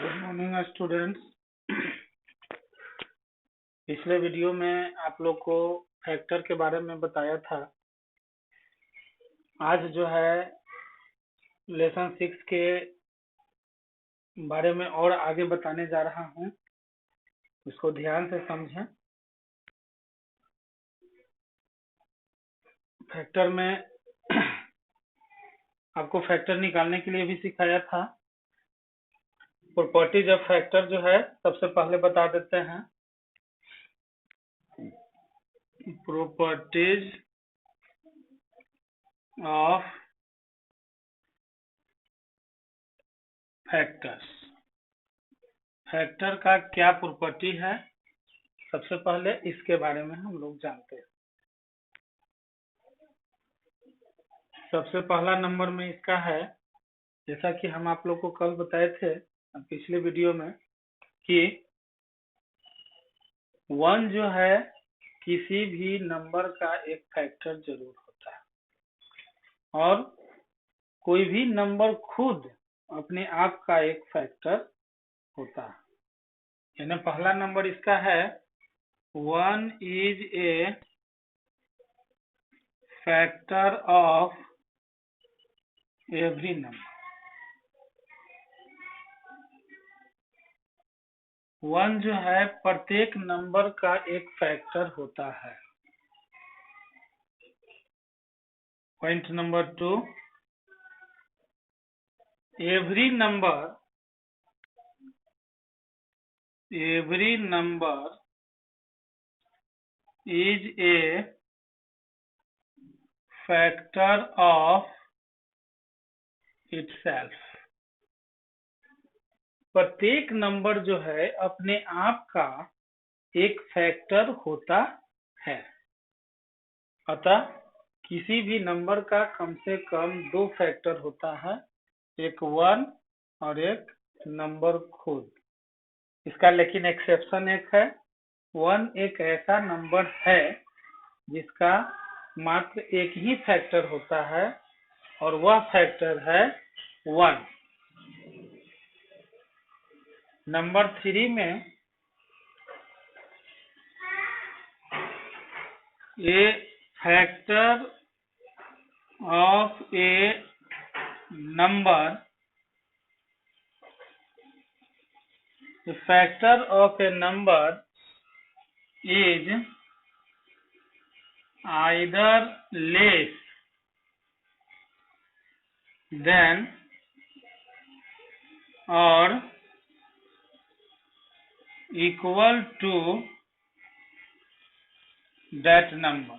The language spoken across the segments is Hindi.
Good morning students. पिछले वीडियो में आप लोग को फैक्टर के बारे में बताया था। आज जो है लेसन 6 के बारे में और आगे बताने जा रहा हूं, इसको ध्यान से समझें। फैक्टर में आपको फैक्टर निकालने के लिए भी सिखाया था। प्रॉपर्टीज ऑफ फैक्टर जो है सबसे पहले बता देते हैं। प्रॉपर्टीज ऑफ फैक्टर्स, फैक्टर का क्या प्रॉपर्टी है, सबसे पहले इसके बारे में हम लोग जानते हैं। सबसे पहला नंबर में इसका है, जैसा कि हम आप लोग को कल बताए थे पिछले वीडियो में, कि 1 जो है किसी भी नंबर का एक फैक्टर जरूर होता है और कोई भी नंबर खुद अपने आप का एक फैक्टर होता है। यानी पहला नंबर इसका है 1 is a factor of every number. 1 जो है प्रत्येक नंबर का एक फैक्टर होता है। Point number 2, every number is a factor of itself। प्रत्येक नंबर जो है अपने आप का एक फैक्टर होता है। अतः किसी भी नंबर का कम से कम 2 फैक्टर होता है, एक 1 और एक नंबर खुद। इसका लेकिन एक्सेप्शन एक है, 1 एक ऐसा नंबर है जिसका मात्र एक ही फैक्टर होता है और वह फैक्टर है 1। नंबर 3 में a factor of a number, the factor of a number is either less than or equal to that number।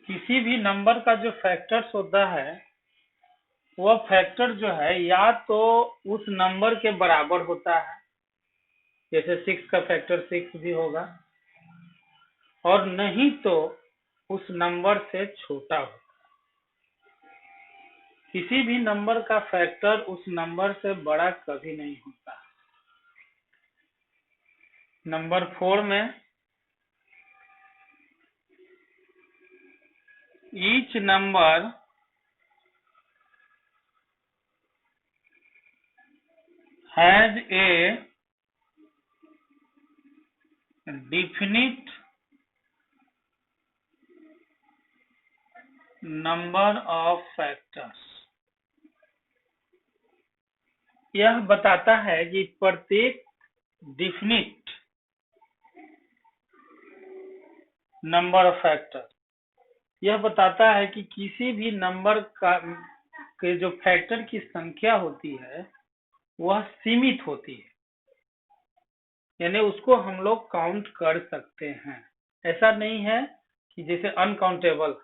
किसी भी नंबर का जो फैक्टर्स होता है वह फैक्टर जो है या तो उस नंबर के बराबर होता है, जैसे 6 का फैक्टर 6 भी होगा, और नहीं तो उस नंबर से छोटा होगा। किसी भी नंबर का फैक्टर उस नंबर से बड़ा कभी नहीं होता। नंबर 4 में each number has a definite number of factors। यह बताता है कि प्रत्येक डिफिनिट नंबर ऑफ फैक्टर, यह बताता है कि किसी भी नंबर का के जो फैक्टर की संख्या होती है वह सीमित होती है, यानी उसको हम लोग काउंट कर सकते हैं। ऐसा नहीं है कि जैसे अनकाउंटेबल।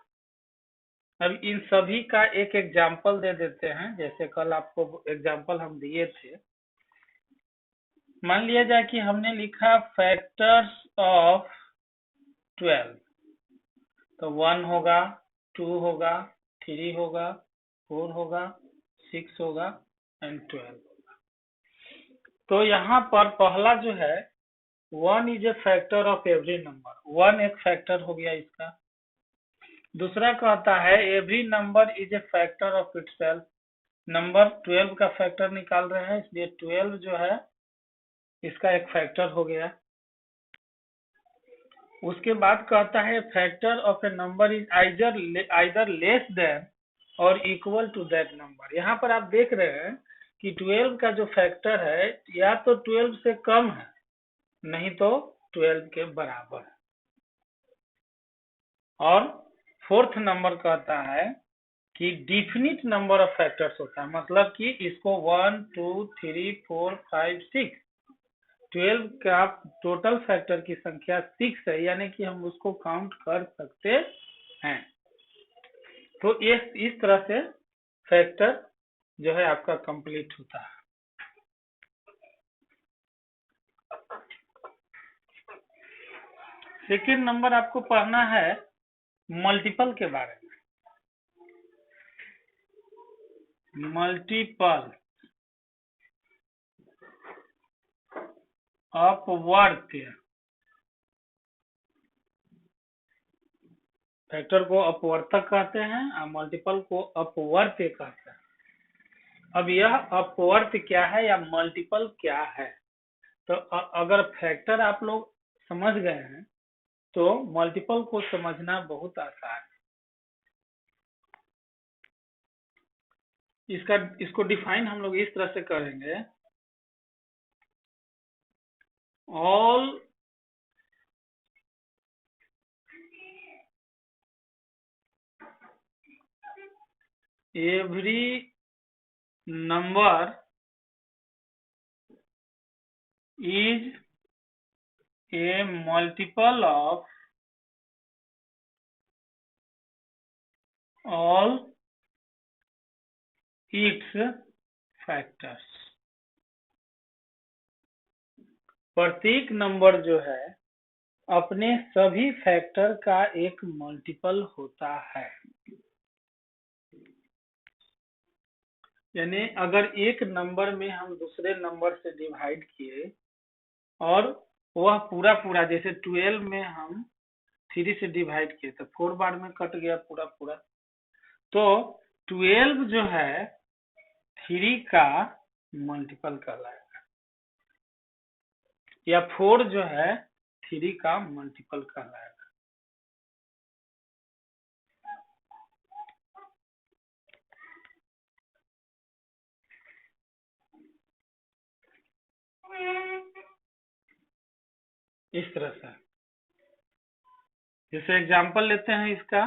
अब इन सभी का एक एग्जाम्पल दे देते हैं, जैसे कल आपको एग्जाम्पल हम दिए थे। मान लिया जाए कि हमने लिखा फैक्टर्स ऑफ 12, तो 1 होगा, 2 होगा, 3 होगा, 4 होगा, 6 होगा एंड 12 होगा। तो यहाँ पर पहला जो है 1 is a factor of every number, 1 एक फैक्टर हो गया इसका। दूसरा कहता है every number is a factor of itself, number 12 का फैक्टर निकाल रहे हैं, इसलिए 12 जो है इसका एक फैक्टर हो गया। उसके बाद कहता है factor of a number is either less than और इक्वल टू दैट नंबर। यहाँ पर आप देख रहे हैं कि 12 का जो फैक्टर है या तो 12 से कम है, नहीं तो 12 के बराबर है। और फोर्थ नंबर कहता है कि डिफिनिट नंबर ऑफ फैक्टर्स होता है, मतलब कि इसको 1 2 3 4 5 6 12 का टोटल फैक्टर की संख्या 6 है, यानी कि हम उसको काउंट कर सकते हैं। तो इस तरह से फैक्टर जो है आपका कंप्लीट होता है। सेकेंड नंबर आपको पढ़ना है मल्टीपल के बारे में। मल्टीपल अपवर्त फैक्टर को अपवर्तक कहते हैं और मल्टीपल को अपवर्त कहते हैं। अब यह अपवर्त क्या है या मल्टीपल क्या है, तो अगर फैक्टर आप लोग समझ गए हैं तो मल्टीपल को समझना बहुत आसान है। इसको डिफाइन हम लोग इस तरह से करेंगे, all every number is a multiple of all its factors। प्रत्येक नंबर जो है अपने सभी फैक्टर का एक मल्टीपल होता है। यानी अगर एक नंबर में हम दूसरे नंबर से डिवाइड किए और वह पूरा पूरा, जैसे 12 में हम 3 से डिवाइड किए तो 4 बार में कट गया पूरा पूरा, तो 12 जो है 3 का मल्टीपल कहलाएगा, या 4 जो है 3 का मल्टीपल कहलाएगा। इस तरह से, जैसे एग्जांपल लेते हैं इसका,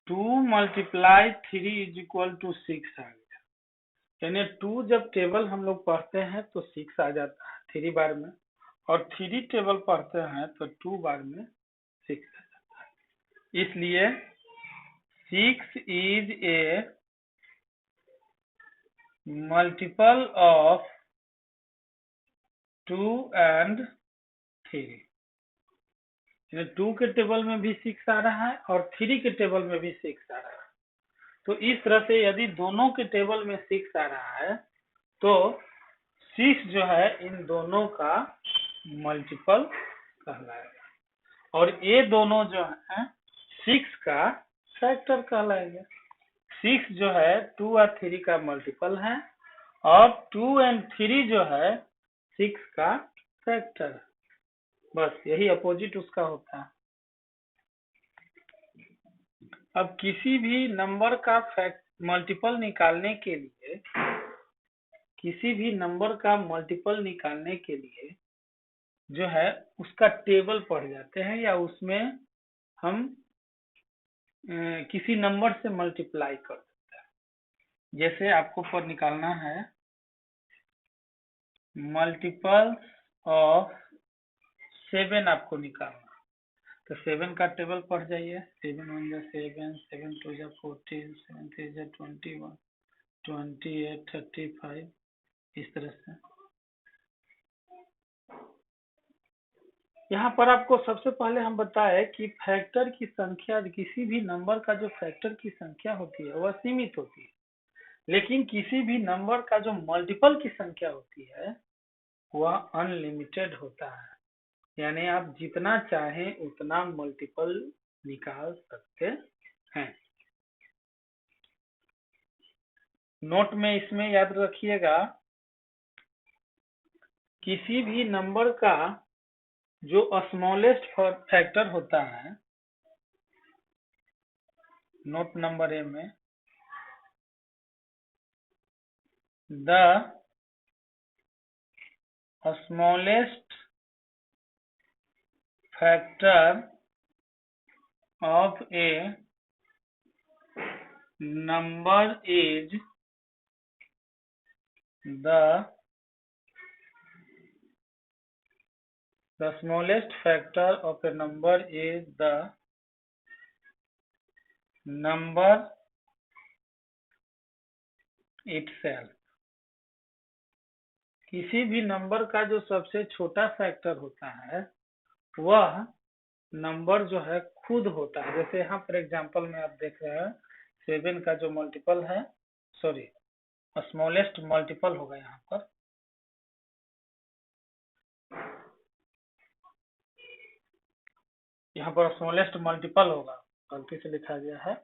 2 मल्टीप्लाई 3 इज इक्वल टू 6 आ गया। यानी 2 जब टेबल हम लोग पढ़ते हैं तो 6 आ जाता है 3 बार में, और 3 टेबल पढ़ते हैं तो 2 बार में 6 आ जाता है। इसलिए 6 is a multiple of 2 and 3। 2 के टेबल में भी 6 आ रहा है और 3 के टेबल में भी 6 आ रहा है। तो इस तरह से यदि दोनों के टेबल में 6 आ रहा है तो 6 जो है इन दोनों का मल्टीपल कहलाएगा, और ये दोनों जो है 6 का फैक्टर कहलाएगा। 6 जो है 2 और 3 का मल्टीपल है, और 2 एंड 3 जो है 6 का फैक्टर है। बस यही अपोजिट उसका होता है। अब किसी भी नंबर का मल्टीपल निकालने के लिए, किसी भी नंबर का मल्टीपल निकालने के लिए जो है उसका टेबल पढ़ जाते हैं, या उसमें हम किसी नंबर से मल्टीप्लाई कर सकते हैं। जैसे आपको पर निकालना है मल्टीपल ऑफ 7, आपको निकालना, तो 7 का टेबल पढ़ जाइए। 7 1 जा 7, 7 2 जा 14, 7 3 जा 21, 28, 35, इस तरह से। यहाँ पर आपको सबसे पहले हम बताए कि फैक्टर की संख्या, किसी भी नंबर का जो फैक्टर की संख्या होती है वह सीमित होती है, लेकिन किसी भी नंबर का जो मल्टीपल की संख्या होती है वह अनलिमिटेड होता है। यानी आप जितना चाहें उतना मल्टीपल निकाल सकते हैं। नोट में इसमें याद रखिएगा, किसी भी नंबर का जो स्मॉलेस्ट फैक्टर होता है, नोट नंबर ए में, the smallest factor of a number is the smallest factor of a number is the number itself। किसी भी नंबर का जो सबसे छोटा फैक्टर होता है वह नंबर जो है खुद होता है। जैसे यहाँ पर एग्जांपल में आप देख रहे हैं 7 का जो मल्टीपल है, सॉरी स्मॉलेस्ट मल्टीपल होगा यहाँ पर, यहाँ पर स्मॉलेस्ट मल्टीपल होगा, गलती से लिखा गया है।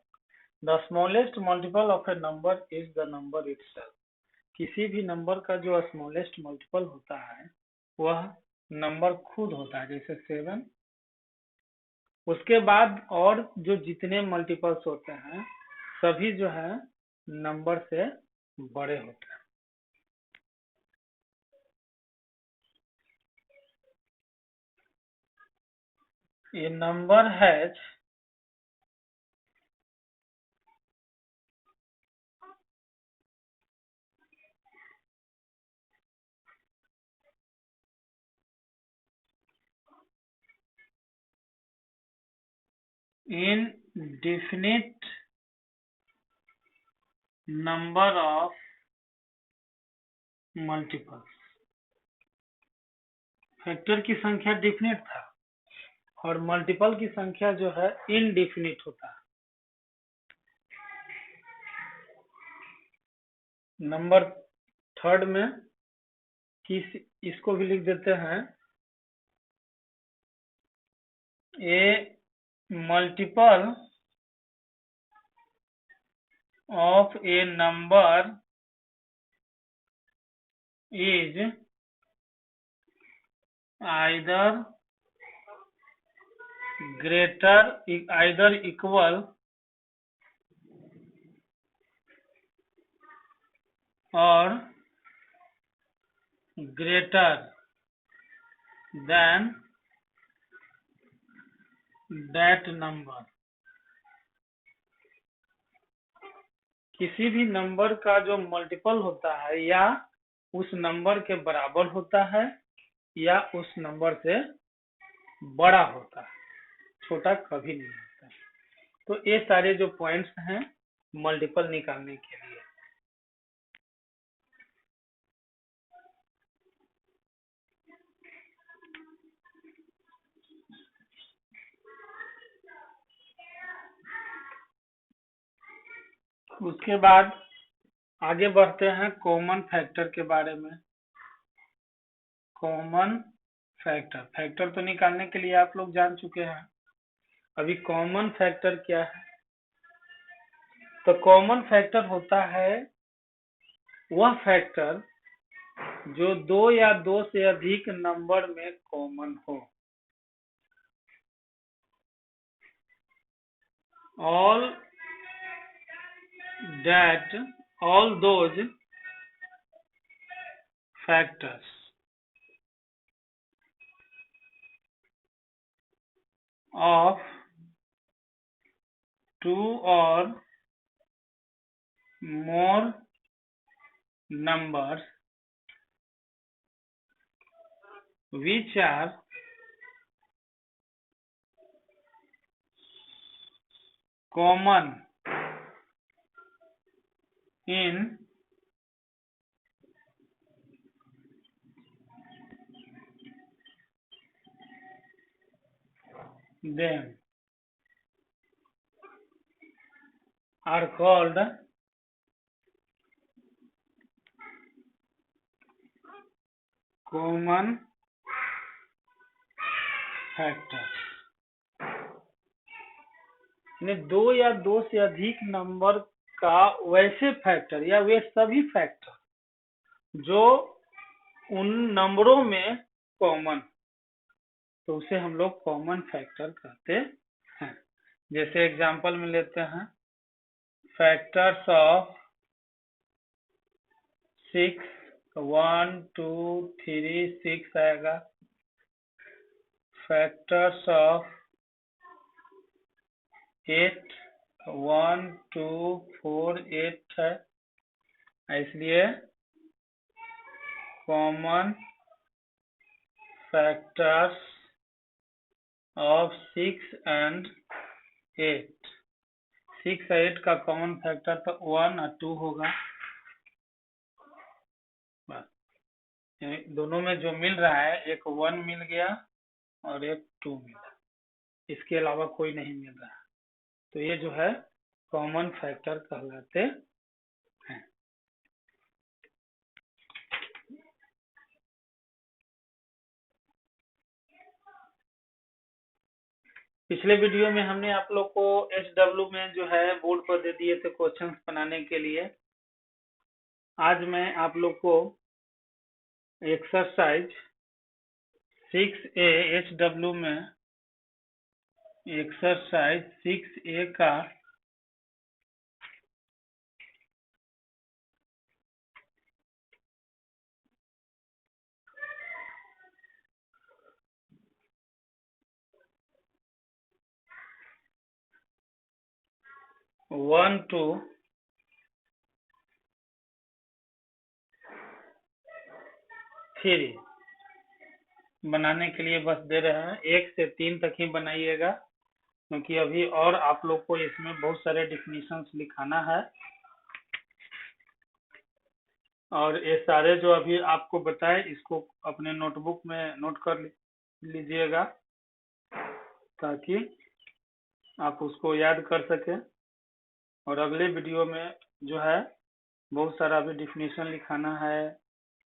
The smallest multiple of a number is the number itself. किसी भी नंबर का जो स्मॉलेस्ट मल्टीपल होता है वह नंबर खुद होता है, जैसे 7। उसके बाद और जो जितने मल्टीपल्स होते हैं सभी जो है नंबर से बड़े होते हैं। ये number has indefinite number of multiples। Factor की संख्या डिफिनिट था और मल्टीपल की संख्या जो है इनडिफिनिट होता है। नंबर थर्ड में इसको भी लिख देते हैं, a multiple of a number is either equal और ग्रेटर देन दैट नंबर। किसी भी नंबर का जो मल्टीपल होता है या उस नंबर के बराबर होता है या उस नंबर से बड़ा होता है, छोटा कभी नहीं होता। तो ये सारे जो पॉइंट्स हैं मल्टीपल निकालने के लिए। उसके बाद आगे बढ़ते हैं कॉमन फैक्टर के बारे में। कॉमन फैक्टर तो निकालने के लिए आप लोग जान चुके हैं, अभी कॉमन फैक्टर क्या है। तो कॉमन फैक्टर होता है वह फैक्टर जो 2 या 2 से अधिक नंबर में कॉमन हो। all those factors of 2 or more numbers which are common in them are called common factors। 2 या 2 से अधिक नंबर का वैसे फैक्टर या वे सभी फैक्टर जो उन नंबरों में कॉमन, तो उसे हम लोग कॉमन फैक्टर कहते हैं। जैसे एग्जांपल में लेते हैं, फैक्टर्स ऑफ 6, 1 2 3 6 आएगा। फैक्टर्स ऑफ 8, 1 2 4 8 है, इसलिए कॉमन फैक्टर्स ऑफ 6 एंड 8, 6 और 8 का कॉमन फैक्टर तो 1 और 2 होगा। दोनों में जो मिल रहा है, एक 1 मिल गया और एक 2 मिला, इसके अलावा कोई नहीं मिल रहा, तो ये जो है कॉमन फैक्टर कहलाते हैं। पिछले वीडियो में हमने आप लोग को HW में जो है बोर्ड पर दे दिए थे क्वेश्चंस बनाने के लिए। आज मैं आप लोग को एक्सरसाइज 6A HW में एक्सरसाइज 6A का वन टू थ्री बनाने के लिए बस दे रहे हैं। 1 से 3 तक ही बनाइएगा, क्योंकि अभी और आप लोग को इसमें बहुत सारे डिफिनीशंस लिखाना है, और ये सारे जो अभी आपको बताए इसको अपने नोटबुक में नोट कर लीजिएगा, ताकि आप उसको याद कर सकें। और अगले वीडियो में जो है बहुत सारा अभी डिफिनीशन लिखाना है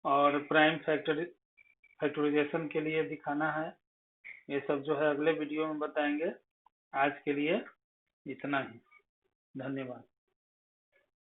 और प्राइम फैक्टराइजेशन के लिए दिखाना है। ये सब जो है अगले वीडियो में बताएंगे। आज के लिए इतना ही, धन्यवाद।